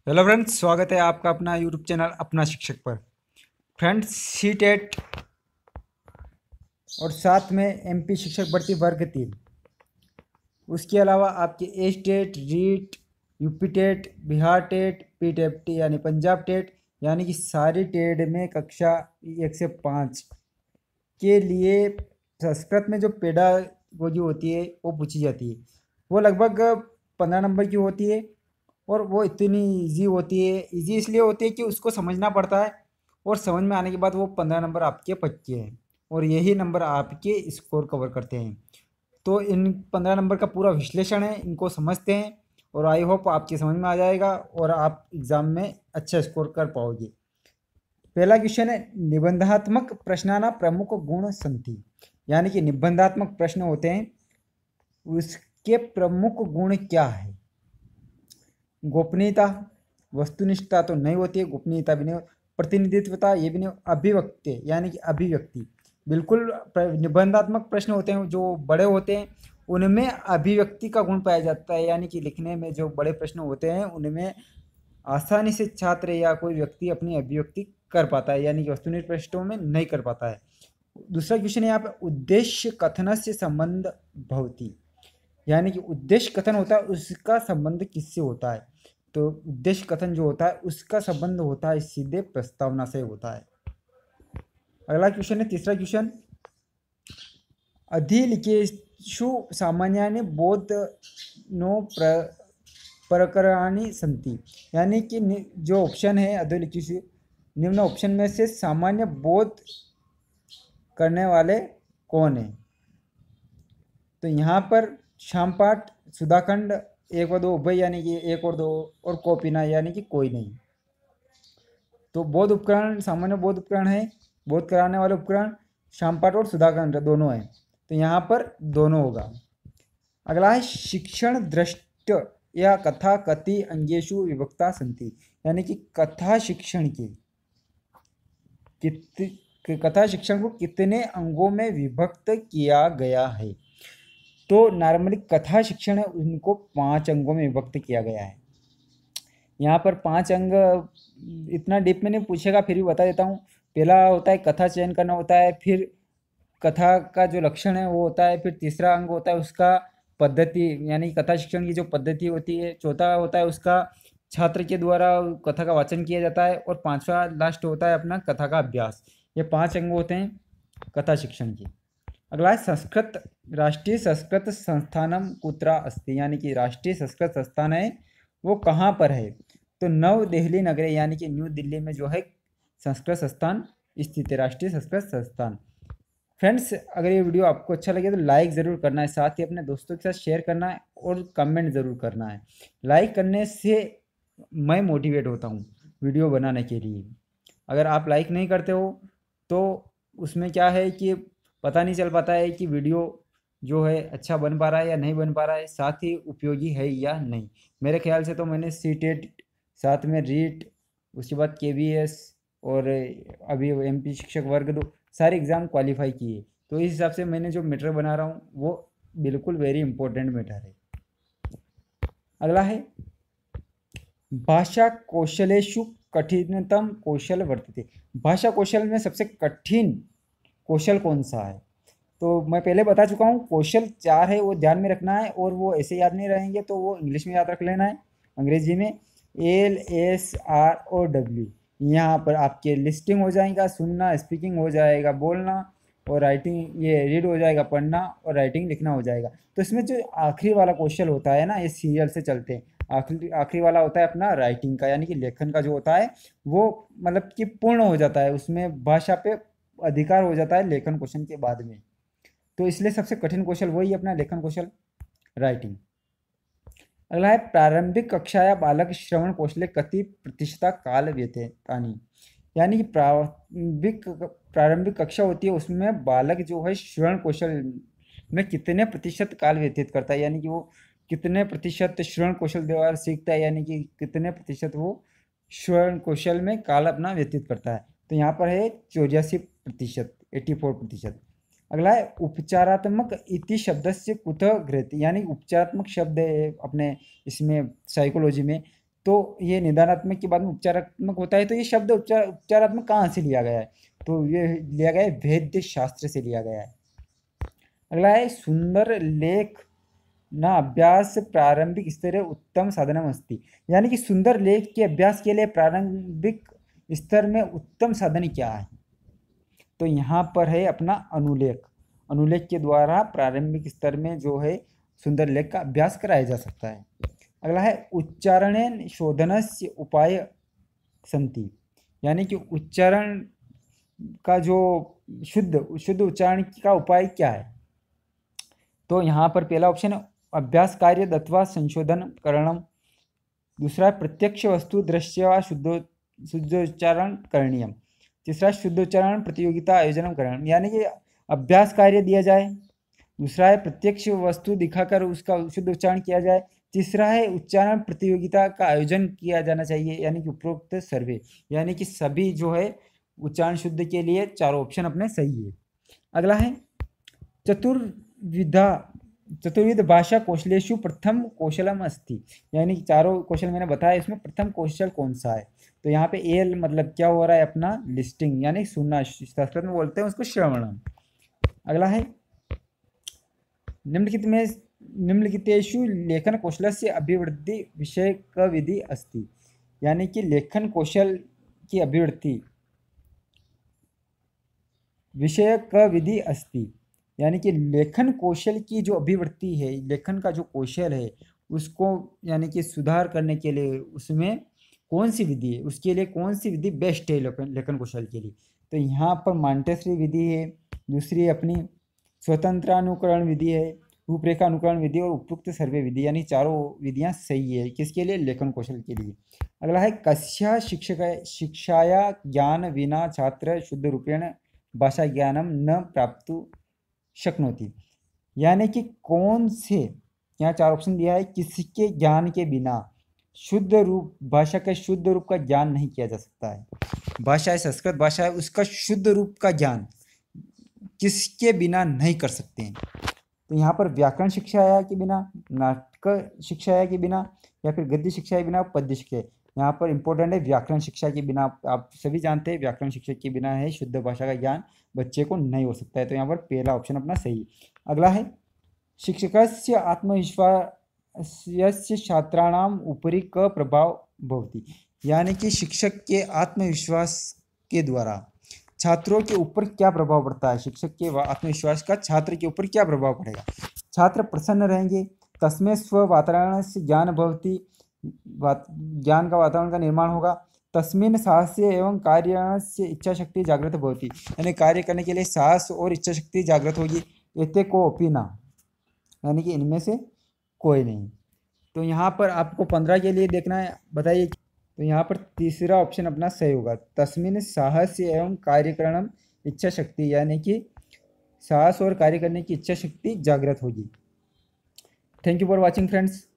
Hello friends, स्वागत है आपका अपना यूट्यूब चैनल अपना शिक्षक पर। फ्रेंड्स, सी-टेट और साथ में एमपी शिक्षक भर्ती वर्ग 3, उसके अलावा आपके A TET, REET, UP TET, Bihar TET, P TET यानी पंजाब टेट, यानी कि सारी टेट में कक्षा 1 से 5 के लिए संस्कृत में जो पेडागोजी होती है वो पूछी जाती है। वो लगभग 15 नंबर की होती है और वो इतनी इजी होती है। इजी इसलिए होती है कि उसको समझना पड़ता है और समझ में आने के बाद वो 15 नंबर आपके पक्के हैं और यही नंबर आपके स्कोर कवर करते हैं। तो इन 15 नंबर का पूरा विश्लेषण है, इनको समझते हैं और आई होप आपकी समझ में आ जाएगा और आप एग्ज़ाम में अच्छा स्कोर कर पाओगे। पहला क्वेश्चन है, निबंधात्मक प्रश्नाना प्रमुख गुण संति, यानी कि निबंधात्मक प्रश्न होते हैं, उसके प्रमुख गुण क्या है। गोपनीयता, वस्तुनिष्ठता तो नहीं होती है, गोपनीयता भी नहीं, प्रतिनिधित्वता ये भी नहीं, अभिव्यक्ति यानी कि अभिव्यक्ति बिल्कुल। निबंधात्मक प्रश्न होते हैं जो बड़े होते हैं उनमें अभिव्यक्ति का गुण पाया जाता है, यानी कि लिखने में जो बड़े प्रश्न होते हैं उनमें आसानी से छात्र या कोई व्यक्ति अपनी अभिव्यक्ति कर पाता है, यानी कि वस्तुनिष्ठ प्रश्नों में नहीं कर पाता है। दूसरा क्वेश्चन है यहाँ पे, उद्देश्य कथन से संबंध भवती, यानी कि उद्देश्य कथन होता है उसका संबंध किससे होता है। तो उद्देश्य कथन जो होता है उसका संबंध होता है सीधे प्रस्तावना से होता है। अगला क्वेश्चन है, तीसरा क्वेश्चन, अधिलिखितेषु सामान्यानि बोधनो प्रकरणानि सन्ति, यानी कि जो ऑप्शन है अधिलिखित निम्न ऑप्शन में से सामान्य बोध करने वाले कौन है। तो यहाँ पर श्यामपाठ, सुधाखंड, 1 व 2 उभय यानी कि 1 और 2 और कोपिना यानी कि कोई नहीं। तो बोध उपकरण सामान्य बोध उपकरण है, बोध कराने वाले उपकरण श्यामपाठ और सुधाखंड दोनों है, तो यहाँ पर दोनों होगा। अगला है, शिक्षण दृष्ट या कथा कति अंगेशु विभक्ता संति, यानी कि कथा शिक्षण कथा शिक्षण को कितने अंगों में विभक्त किया गया है। तो नॉर्मली कथा शिक्षण है उनको 5 अंगों में विभक्त किया गया है। यहाँ पर 5 अंग इतना डीप में नहीं पूछेगा, फिर भी बता देता हूँ। पहला होता है कथा चयन करना होता है, फिर कथा का जो लक्षण है वो होता है, फिर तीसरा अंग होता है उसका पद्धति, यानी कथा शिक्षण की जो पद्धति होती है। चौथा होता है उसका छात्र के द्वारा कथा का वाचन किया जाता है और 5वां लास्ट होता है अपना कथा का अभ्यास। ये 5 अंग होते हैं कथा शिक्षण की। अगला है, संस्कृत राष्ट्रीय संस्कृत संस्थानम कुत्र अस्ति, यानी कि राष्ट्रीय संस्कृत संस्थान है वो कहाँ पर है। तो नव दिल्ली नगरे, यानी कि न्यू दिल्ली में जो है संस्कृत संस्थान स्थित है, राष्ट्रीय संस्कृत संस्थान। फ्रेंड्स, अगर ये वीडियो आपको अच्छा लगे तो लाइक ज़रूर करना है, साथ ही अपने दोस्तों के साथ शेयर करना है और कमेंट ज़रूर करना है। लाइक करने से मैं मोटिवेट होता हूँ वीडियो बनाने के लिए। अगर आप लाइक नहीं करते हो तो उसमें क्या है कि पता नहीं चल पाता है कि वीडियो जो है अच्छा बन पा रहा है या नहीं बन पा रहा है, साथ ही उपयोगी है या नहीं। मेरे ख्याल से तो मैंने सी-टेट, साथ में रीट, उसके बाद केवीएस और अभी एमपी शिक्षक वर्ग 2 सारे एग्ज़ाम क्वालिफाई किए। तो इस हिसाब से मैंने जो मैटर बना रहा हूँ वो बिल्कुल वेरी इंपॉर्टेंट मैटर है। अगला है, भाषा कौशलेषु कठिनतम कौशल वर्तते, भाषा कौशल में सबसे कठिन कौशल कौन सा है। तो मैं पहले बता चुका हूँ, कौशल 4 है वो ध्यान में रखना है और वो ऐसे याद नहीं रहेंगे तो वो इंग्लिश में याद रख लेना है। अंग्रेजी में LSR और W, यहाँ पर आपके लिस्टिंग हो जाएगा, सुनना, स्पीकिंग हो जाएगा, बोलना और राइटिंग, ये रीड हो जाएगा, पढ़ना और राइटिंग लिखना हो जाएगा। तो इसमें जो आखिरी वाला क्वेश्चन होता है ना, ये सीरियल से चलते हैं। आखिरी वाला होता है अपना राइटिंग का, यानी कि लेखन का जो होता है वो मतलब कि पूर्ण हो जाता है, उसमें भाषा पे अधिकार हो जाता है लेखन क्वेश्चन के बाद में। तो इसलिए सबसे कठिन कौशल वही अपना लेखन कौशल, राइटिंग। अगला है, प्रारंभिक कक्षा या बालक श्रवण कौशले कति प्रतिशत काल व्यतीतानि, यानी कि प्रारंभिक कक्षा होती है उसमें बालक जो है श्रवण कौशल में कितने प्रतिशत काल व्यतीत करता है, यानी कि वो कितने प्रतिशत श्रवण कौशल द्वारा सीखता है, यानी कि कितने प्रतिशत वो श्रवण कौशल में काल अपना व्यतीत करता है। तो यहाँ पर है 84%, 84%। अगला है, उपचारात्मक इति शब्द से कुतः गृहीत, यानी उपचारात्मक शब्द है अपने इसमें साइकोलॉजी में तो ये निदानात्मक के बाद में उपचारात्मक होता है। तो ये शब्द उपचारात्मक कहाँ से लिया गया है? तो ये लिया गया है वैद्य शास्त्र से लिया गया है। अगला है सुंदर लेख न अभ्यास प्रारंभिक स्तरे उत्तम साधनम अस्ति। यानी कि सुंदर लेख के अभ्यास के लिए प्रारंभिक स्तर में उत्तम साधन क्या है? तो यहाँ पर है अपना अनुलेख। अनुलेख के द्वारा प्रारंभिक स्तर में जो है सुंदर लेख का अभ्यास कराया जा सकता है। अगला है उच्चारणेन शोधनस्य उपाय सन्ति। यानी कि उच्चारण का जो शुद्ध उच्चारण का उपाय क्या है? तो यहाँ पर पहला ऑप्शन है अभ्यास कार्य अथवा संशोधन करणम। दूसरा है प्रत्यक्ष वस्तु दृश्य व शुद्धोच्चारण करणीयम। तीसरा शुद्धोच्चारण प्रतियोगिता आयोजन करणीयम। यानी कि अभ्यास कार्य दिया जाए। दूसरा है प्रत्यक्ष वस्तु दिखाकर उसका शुद्ध उच्चारण किया जाए। तीसरा है उच्चारण प्रतियोगिता का आयोजन किया जाना चाहिए, यानी कि उपरोक्त सर्वे। यानी कि सभी जो है उच्चारण शुद्ध के लिए चारों ऑप्शन अपने सही है। अगला है चतुर्विध भाषा कौशलेषु प्रथम कौशलम अस्ति। यानी कि चारों कौशल मैंने बताया, इसमें प्रथम कौशल कौन सा है? तो यहाँ पे एल मतलब क्या हो रहा है अपना लिस्टिंग, यानी सुनना, संस्कृत में बोलते हैं उसको श्रवणम। अगला है निम्नलिखितेषु लेखन कौशलस्य अभिवृद्धि विषयक विधि अस्ति। यानी कि लेखन कौशल की अभिवृद्धि विषयक विधि अस्ति। यानी कि लेखन कौशल की जो अभिवृद्धि है, लेखन का जो कौशल है उसको यानी कि सुधार करने के लिए उसमें कौन सी विधि है, उसके लिए कौन सी विधि बेस्ट है लेखन कौशल के लिए? तो यहाँ पर मॉन्टेसरी विधि है, दूसरी अपनी स्वतंत्रानुकरण विधि है, रूपरेखा अनुकरण विधि और उपयुक्त सर्वे विधि। यानी चारों विधियाँ सही है किसके लिए? लेखन कौशल के लिए। अगला है कस्या शिक्षाया ज्ञान विना छात्र शुद्ध रूपेण भाषा ज्ञानम न प्राप्त शक्नोति। यानी कि कौन से, यहाँ चार ऑप्शन दिया है, किसके ज्ञान के बिना शुद्ध रूप भाषा के शुद्ध रूप का ज्ञान नहीं किया जा सकता है। भाषा है, संस्कृत भाषा है, उसका शुद्ध रूप का ज्ञान किसके बिना नहीं कर सकते हैं? तो यहाँ पर व्याकरण शिक्षा के बिना, नाटक शिक्षा के बिना, या फिर गद्य शिक्षा के बिना, पद्य शिक्षा। यहाँ पर इंपॉर्टेंट है व्याकरण शिक्षा के बिना। आप सभी जानते हैं व्याकरण शिक्षा के बिना है शुद्ध भाषा का ज्ञान बच्चे को नहीं हो सकता है। तो यहाँ पर पहला ऑप्शन अपना सही। अगला है शिक्षकस्य आत्मविश्वासस्य छात्राणाम उपरि क प्रभाव भवति। यानी कि शिक्षक के आत्मविश्वास के द्वारा छात्रों के ऊपर क्या प्रभाव पड़ता है? शिक्षक के आत्मविश्वास का छात्र के ऊपर क्या प्रभाव पड़ेगा? छात्र प्रसन्न रहेंगे, तस्मै स्व वातावरण से ज्ञान भवति, ज्ञान का वातावरण का निर्माण होगा। तस्मिन् साहस्य एवं कार्य से इच्छा शक्ति जागृत भवति। यानी कार्य करने के लिए साहस और इच्छा शक्ति जागृत होगी। एते को अपि न, यानी कि इनमें से कोई नहीं। तो यहाँ पर आपको 15 के लिए देखना है, बताइए। तो यहाँ पर तीसरा ऑप्शन अपना सही होगा, तस्मिन् साहस एवं कार्यकरणम इच्छा शक्ति। यानी कि साहस और कार्य करने की इच्छा शक्ति जागृत होगी। Thank you for watching friends.